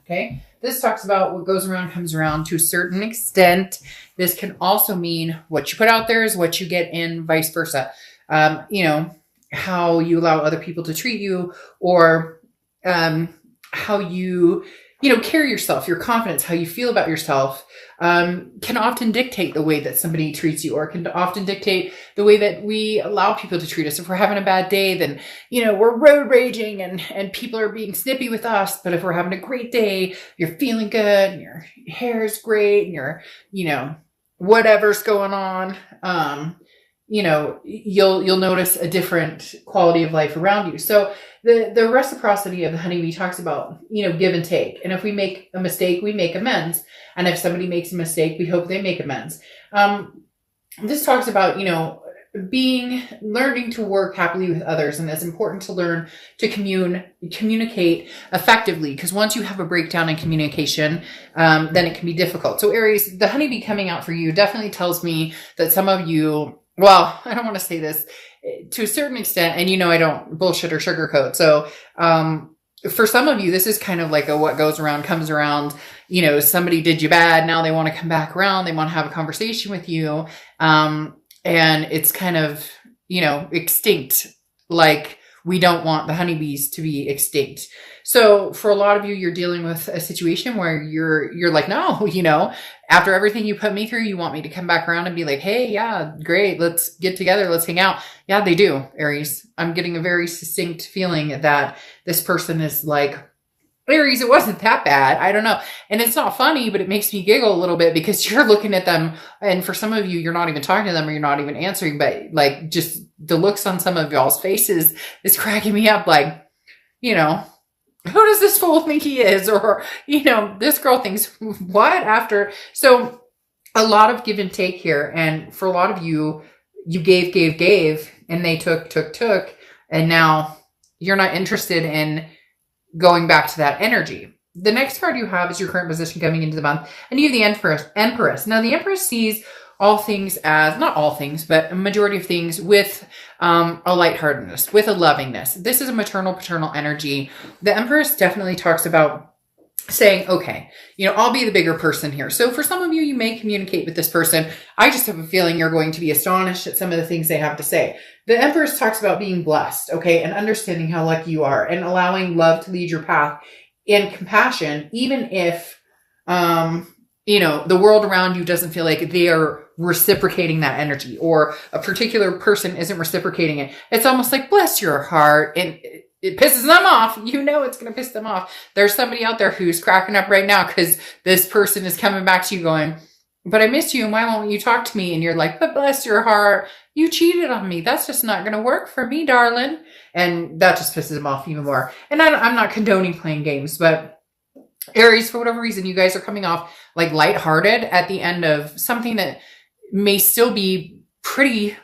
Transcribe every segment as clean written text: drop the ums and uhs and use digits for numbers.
Okay. This talks about what goes around comes around to a certain extent. This can also mean what you put out there is what you get in, vice versa. How you allow other people to treat you, or how you carry yourself, your confidence, how you feel about yourself, can often dictate the way that somebody treats you, or can often dictate the way that we allow people to treat us. If we're having a bad day, then, we're road raging and people are being snippy with us. But if we're having a great day, you're feeling good and your hair is great and you're, whatever's going on, you'll notice a different quality of life around you. So the reciprocity of the honeybee talks about, give and take. And if we make a mistake, we make amends. And if somebody makes a mistake, we hope they make amends. This talks about, learning to work happily with others. And it's important to learn to communicate effectively, because once you have a breakdown in communication, then it can be difficult. So Aries, the honeybee coming out for you definitely tells me that some of you, well, I don't want to say this to a certain extent, and I don't bullshit or sugarcoat. So, for some of you, this is kind of like a what goes around comes around. Somebody did you bad. Now they want to come back around. They want to have a conversation with you. And it's kind of, extinct. Like, we don't want the honeybees to be extinct. So for a lot of you, you're dealing with a situation where you're like, no, after everything you put me through, you want me to come back around and be like, hey, yeah, great. Let's get together. Let's hang out. Yeah, they do, Aries. I'm getting a very succinct feeling that this person is like, Aries, it wasn't that bad. I don't know. And it's not funny, but it makes me giggle a little bit because you're looking at them. And for some of you, you're not even talking to them or you're not even answering, but like just the looks on some of y'all's faces is cracking me up. Like, who does this fool think he is? Or, this girl thinks what after? So a lot of give and take here. And for a lot of you, you gave, and they took. And now you're not interested in going back to that energy. The next card you have is your current position coming into the month. And you have the Empress. Now the Empress sees all things as, not all things, but a majority of things with a lightheartedness, with a lovingness. This is a maternal, paternal energy. The Empress definitely talks about saying, okay, I'll be the bigger person here. So for some of you, you may communicate with this person. I just have a feeling you're going to be astonished at some of the things they have to say. The Empress talks about being blessed, okay, and understanding how lucky you are and allowing love to lead your path and compassion, even if, the world around you doesn't feel like they are reciprocating that energy, or a particular person isn't reciprocating it. It's almost like, bless your heart. And it pisses them off. It's going to piss them off. There's somebody out there who's cracking up right now because this person is coming back to you going, but I miss you and why won't you talk to me? And you're like, but bless your heart, you cheated on me. That's just not going to work for me, darling. And that just pisses them off even more. And I'm not condoning playing games, but Aries, for whatever reason, you guys are coming off like lighthearted at the end of something that may still be pretty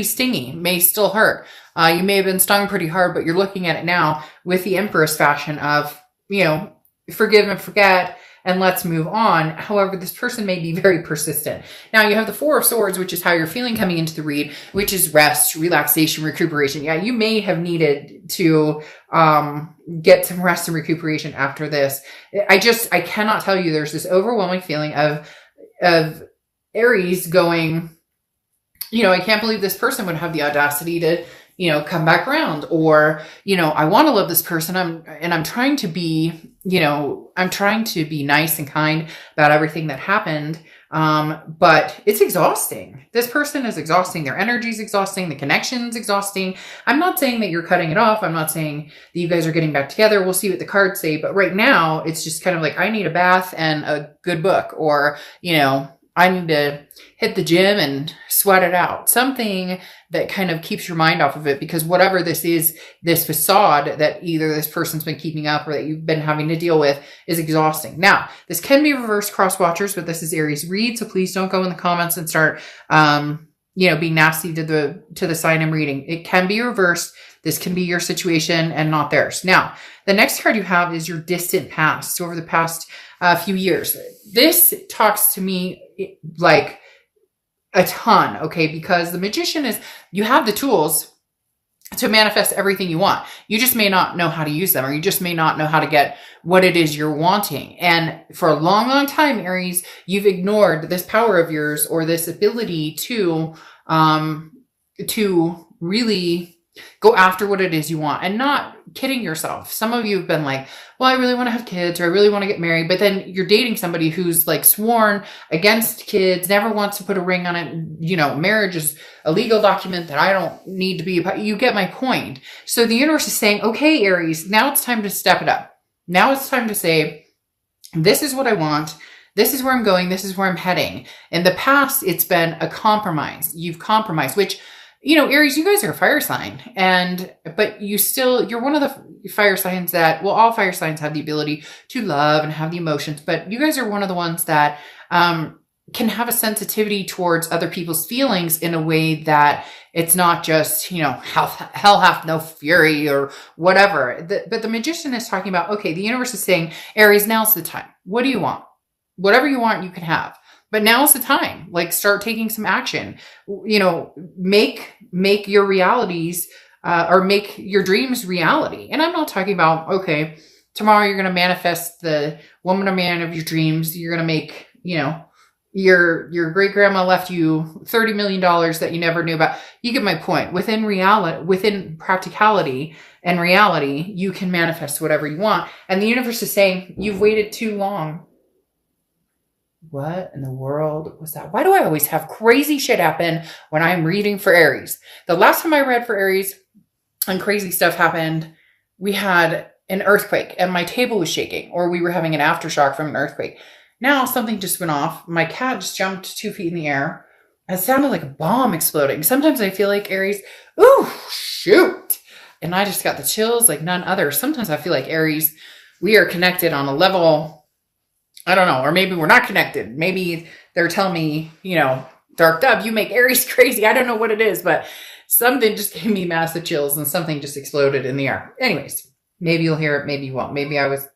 stingy, may still hurt. You may have been stung pretty hard, but you're looking at it now with the Empress fashion of, forgive and forget and let's move on. However, this person may be very persistent. Now you have the Four of Swords, which is how you're feeling coming into the read, which is rest, relaxation, recuperation. Yeah, you may have needed to get some rest and recuperation after this. I cannot tell you, there's this overwhelming feeling of Aries going, I can't believe this person would have the audacity to, come back around, or, I want to love this person. I'm trying to be, I'm trying to be nice and kind about everything that happened. But it's exhausting. This person is exhausting. Their energy is exhausting. The connection's exhausting. I'm not saying that you're cutting it off. I'm not saying that you guys are getting back together. We'll see what the cards say. But right now it's just kind of like, I need a bath and a good book, or, I need to hit the gym and sweat it out. Something that kind of keeps your mind off of it, because whatever this is, this facade that either this person's been keeping up or that you've been having to deal with is exhausting. Now, this can be reverse cross watchers, but this is Aries read. So please don't go in the comments and start, being nasty to the sign I'm reading. It can be reversed. This can be your situation and not theirs. Now, the next card you have is your distant past. So over the past few years, this talks to me like a ton, okay? Because the Magician is, you have the tools to manifest everything you want. You just may not know how to use them, or you just may not know how to get what it is you're wanting. And for a long, long time, Aries, you've ignored this power of yours, or this ability to really go after what it is you want, and not kidding yourself. Some of you have been like, well, I really want to have kids, or I really want to get married. But then you're dating somebody who's like sworn against kids, never wants to put a ring on it. You know, marriage is a legal document that I don't need to be a part. You get my point. So the universe is saying, okay, Aries, now it's time to step it up. Now it's time to say, this is what I want. This is where I'm going. This is where I'm heading. In the past, it's been a compromise. You've compromised, which, you know, Aries, you guys are a fire sign, but you're one of the fire signs that, well, all fire signs have the ability to love and have the emotions, but you guys are one of the ones that, can have a sensitivity towards other people's feelings in a way that it's not just, you know, hell hath no fury or whatever. But the magician is talking about, okay, the universe is saying, Aries, now's the time. What do you want? Whatever you want, you can have. But now's the time. Like, start taking some action. You know, make your realities, or make your dreams reality. And I'm not talking about, okay, tomorrow you're going to manifest the woman or man of your dreams. You're going to make, you know, your great grandma left you $30 million that you never knew about. You get my point. Within reality, within practicality and reality, you can manifest whatever you want. And the universe is saying, you've waited too long. What in the world was that? Why do I always have crazy shit happen when I'm reading for Aries? The last time I read for Aries and crazy stuff happened, we had an earthquake and my table was shaking, or we were having an aftershock from an earthquake. Now something just went off. My cat just jumped 2 feet in the air. It sounded like a bomb exploding. Sometimes I feel like, Aries, ooh, shoot. And I just got the chills like none other. Sometimes I feel like, Aries, we are connected on a level, I don't know, or maybe we're not connected. Maybe they're telling me, you know, Dark Dove, you make Aries crazy. I don't know what it is, but something just gave me massive chills and something just exploded in the air. Anyways, maybe you'll hear it. Maybe you won't. Maybe I was.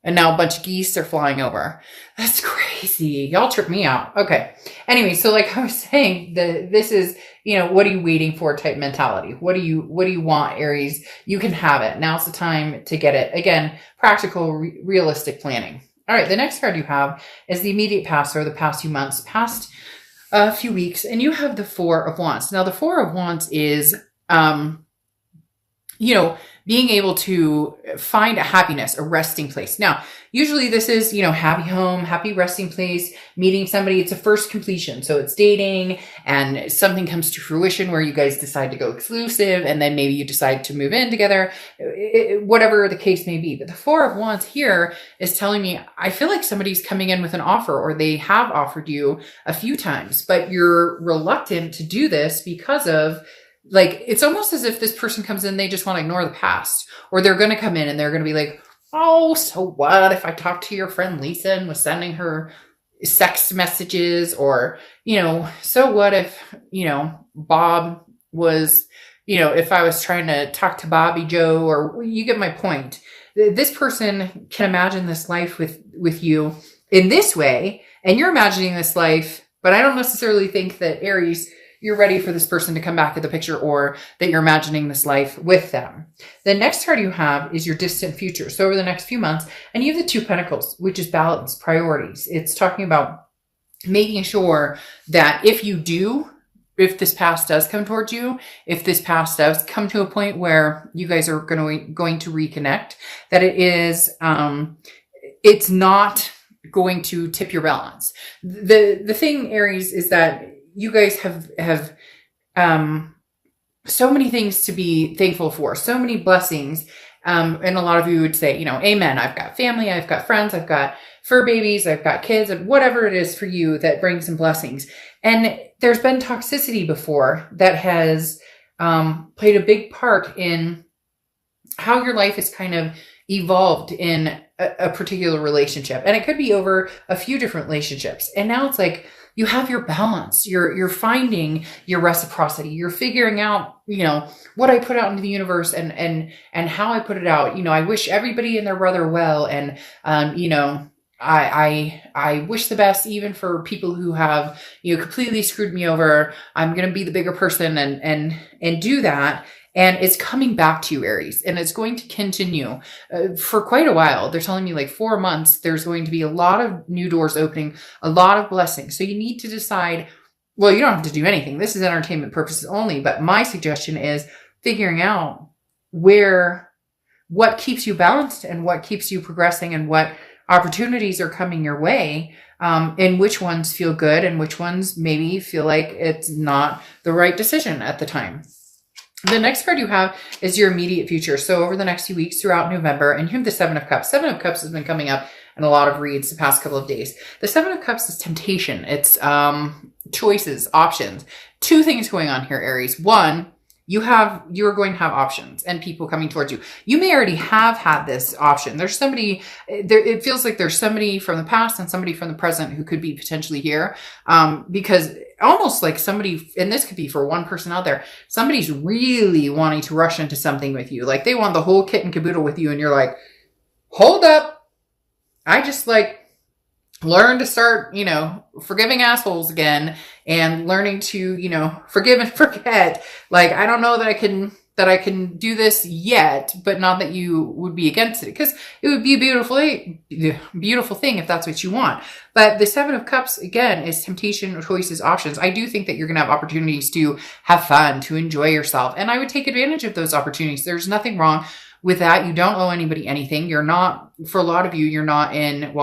And now a bunch of geese are flying over. That's crazy. Y'all trip me out. Okay. Anyway, so like I was saying, this is, you know, what are you waiting for type mentality? What do you want, Aries? You can have it. Now's the time to get it. Again, practical, realistic planning. All right. The next card you have is the immediate past, or the past few months, past a few weeks. And you have the Four of Wands. Now the Four of Wands is, you know, being able to find a happiness, a resting place. Now, usually this is, you know, happy home, happy resting place, meeting somebody. It's a first completion. So it's dating and something comes to fruition where you guys decide to go exclusive, and then maybe you decide to move in together, whatever the case may be. But the Four of Wands here is telling me, I feel like somebody's coming in with an offer, or they have offered you a few times, but you're reluctant to do this because of, like, it's almost as if this person comes in, they just want to ignore the past, or they're going to come in and they're going to be like, oh, so what if I talked to your friend Lisa and was sending her sex messages, or, you know, so what if, you know, Bob was, you know, if I was trying to talk to Bobby Joe, or you get my point. This person can imagine this life with you in this way, and you're imagining this life, but I don't necessarily think that, Aries, you're ready for this person to come back in the picture, or that you're imagining this life with them. The next card you have is your distant future. So over the next few months, and you have the Two of Pentacles, which is balance, priorities. It's talking about making sure that if this past does come towards you, if this past does come to a point where you guys are going to reconnect, that it is, it's not going to tip your balance. The thing, Aries, is that you guys have so many things to be thankful for, so many blessings. And a lot of you would say, you know, amen. I've got family, I've got friends, I've got fur babies, I've got kids, whatever it is for you that brings some blessings. And there's been toxicity before that has played a big part in how your life is kind of evolved in a particular relationship. And it could be over a few different relationships. And now it's like, you have your balance. You're finding your reciprocity. You're figuring out, you know, what I put out into the universe and how I put it out. You know, I wish everybody and their brother well. And, you know, I wish the best, even for people who have, completely screwed me over. I'm going to be the bigger person and do that. And it's coming back to you, Aries, and it's going to continue for quite a while. They're telling me like 4 months, there's going to be a lot of new doors opening, a lot of blessings. So you need to decide, well, you don't have to do anything. This is entertainment purposes only. But my suggestion is figuring out what keeps you balanced and what keeps you progressing and what opportunities are coming your way, and which ones feel good and which ones maybe feel like it's not the right decision at the time. The next card you have is your immediate future. So over the next few weeks throughout November, and you have the Seven of Cups. Seven of Cups has been coming up in a lot of reads the past couple of days. The Seven of Cups is temptation. It's choices, options. Two things going on here, Aries. One, you're going to have options and people coming towards you. You may already have had this option. There's somebody there. It feels like there's somebody from the past and somebody from the present who could be potentially here. Because almost like somebody, and this could be for one person out there, somebody's really wanting to rush into something with you. Like they want the whole kit and caboodle with you. And you're like, hold up. I just learn to start, forgiving assholes again and learning to, forgive and forget. Like, I don't know that I can do this yet, but not that you would be against it, because it would be a beautiful thing if that's what you want. But the Seven of Cups, again, is temptation, choices, options. I do think that you're going to have opportunities to have fun, to enjoy yourself. And I would take advantage of those opportunities. There's nothing wrong with that. You don't owe anybody anything. You're not, for a lot of you, you're not in,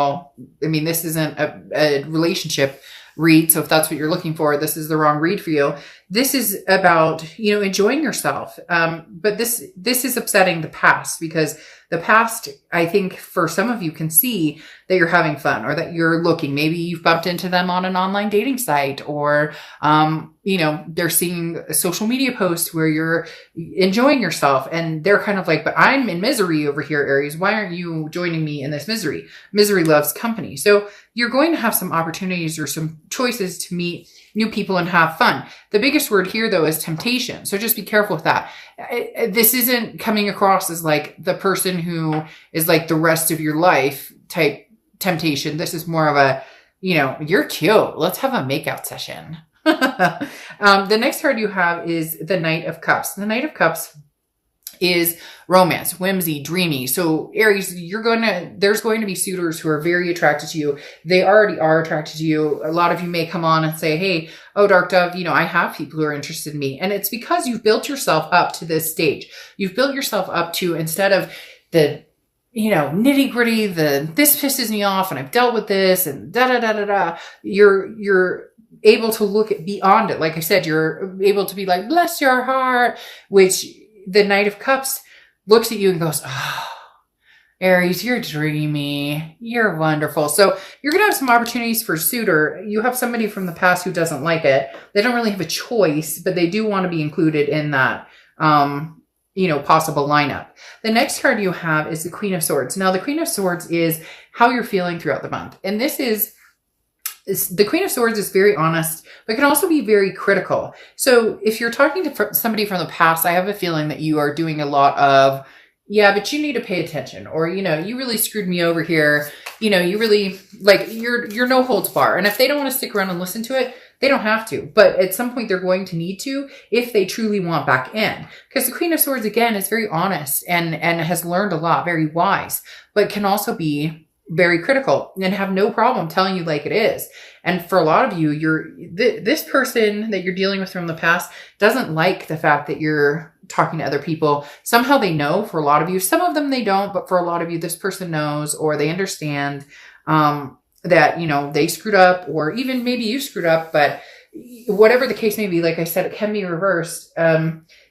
this isn't a relationship read. So if that's what you're looking for, this is the wrong read for you. This is about, enjoying yourself. But this is upsetting the past, because the past, I think for some of you, can see that you're having fun or that you're looking. Maybe you've bumped into them on an online dating site, or, they're seeing a social media post where you're enjoying yourself and they're kind of like, but I'm in misery over here, Aries. Why aren't you joining me in this misery? Misery loves company. So you're going to have some opportunities or some choices to meet new people and have fun. The biggest word here, though, is temptation. So just be careful with that. This isn't coming across as like the person who is like the rest of your life type temptation. This is more of a, you're cute. Let's have a makeout session. The next card you have is the Knight of Cups. The Knight of Cups is romance, whimsy, dreamy. So Aries, there's going to be suitors who are very attracted to you. They already are attracted to you. A lot of you may come on and say, hey, oh, Dark Dove, I have people who are interested in me. And it's because you've built yourself up to this stage. You've built yourself up to, instead of the, nitty gritty, this pisses me off and I've dealt with this and you're able to look at beyond it. Like I said, you're able to be like, bless your heart, which the Knight of Cups looks at you and goes, oh, Aries, you're dreamy. You're wonderful. So you're going to have some opportunities for suitor. You have somebody from the past who doesn't like it. They don't really have a choice, but they do want to be included in that, possible lineup. The next card you have is the Queen of Swords. Now, the Queen of Swords is how you're feeling throughout the month. And the Queen of Swords is very honest, but can also be very critical. So if you're talking to somebody from the past, I have a feeling that you are doing a lot of, yeah, but you need to pay attention, or, you really screwed me over here. You really you're no holds bar. And if they don't want to stick around and listen to it, they don't have to. But at some point they're going to need to, if they truly want back in. Because the Queen of Swords, again, is very honest and has learned a lot, very wise, but can also be very critical and have no problem telling you like it is. And for a lot of you, this person that you're dealing with from the past doesn't like the fact that you're talking to other people. Somehow they know. For a lot of you, some of them they don't, but for a lot of you, this person knows, or they understand that, they screwed up, or even maybe you screwed up, but whatever the case may be, like I said, it can be reversed.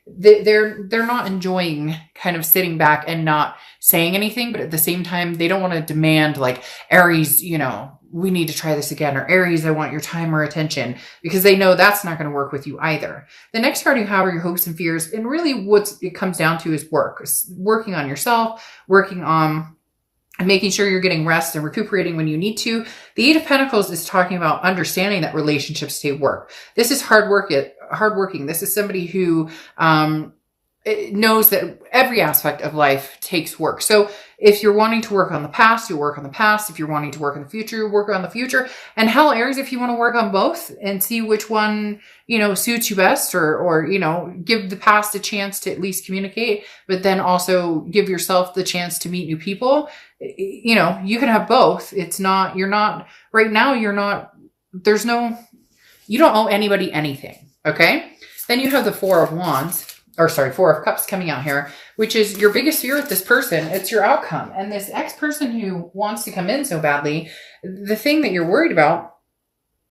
They're not enjoying kind of sitting back and not saying anything, but at the same time, they don't want to demand like, Aries, we need to try this again, or Aries, I want your time or attention, because they know that's not going to work with you either. The next card you have are your hopes and fears. And really what it comes down to is working on yourself, working on making sure you're getting rest and recuperating when you need to. The Eight of Pentacles is talking about understanding that relationships take work. This is hardworking. This is somebody who, it knows that every aspect of life takes work. So if you're wanting to work on the past, you work on the past. If you're wanting to work in the future, you work on the future. And hell, Aries, if you want to work on both and see which one, suits you best, or, give the past a chance to at least communicate, but then also give yourself the chance to meet new people, you can have both. You don't owe anybody anything. Okay. Then you have the Four of Cups coming out here, which is your biggest fear with this person. It's your outcome. And this ex-person who wants to come in so badly, the thing that you're worried about